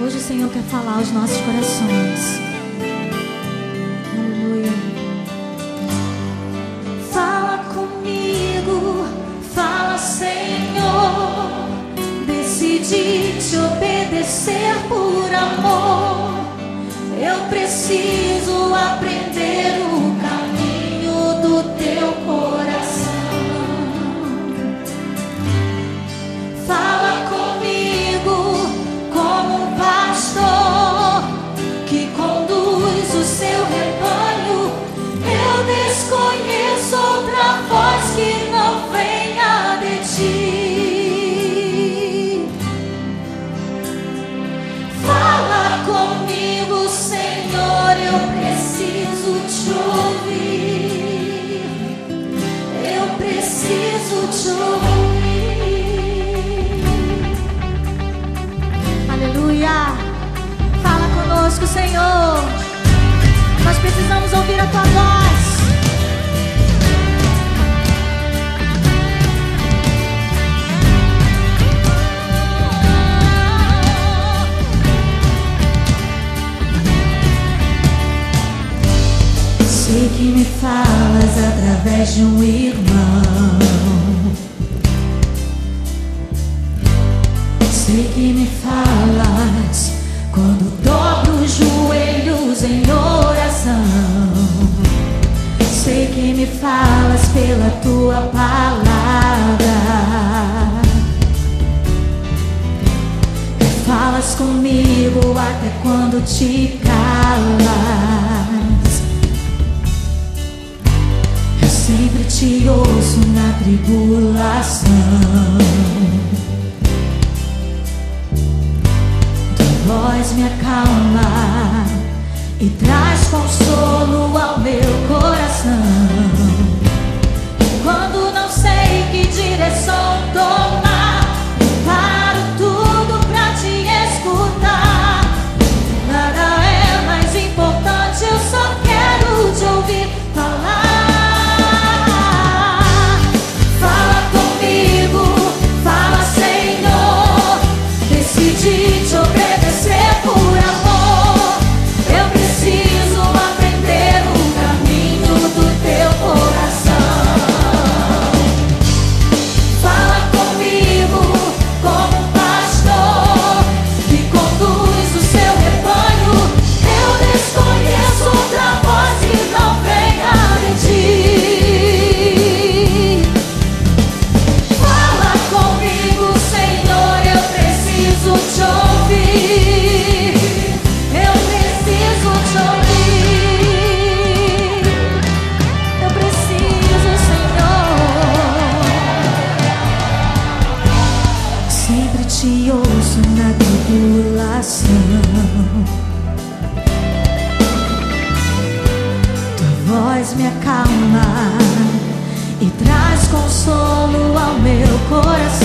Hoje o Senhor quer falar aos nossos corações. Aleluia. Fala comigo, fala, Senhor. Decidi te obedecer por amor. Eu preciso aprender o caminho do teu coração. Fala comigo como um pastor que conduz o seu rebanho. Eu desconheço outra voz que não venha de ti. Fala comigo, Senhor, eu preciso te ouvir. Eu preciso te ouvir. Aleluia. Fala conosco, Senhor. Nós precisamos ouvir a tua voz. Sei que me falas através de um irmão. Sei que me falas quando dobro os joelhos em oração. Sei que me falas pela tua palavra. Que falas comigo até quando te calas. Eu sempre te ouço na tribulação. Voz me acalma e traz consolo ao meu coração. E quando não sei que direção tomar, eu paro tudo pra te escutar. Nada é mais importante, eu só quero te ouvir falar. Fala comigo, fala, Senhor. Decidi te obedecer por amor. Eu preciso aprender o caminho do teu coração. Fala comigo como um pastor que conduz o seu rebanho. Eu desconheço outra voz que não venha de ti. Fala comigo, Senhor, eu preciso te ouvir. Eu preciso te ouvir. Eu preciso, Senhor. Sempre te ouço na tribulação. Tua voz me acalma e traz consolo ao meu coração.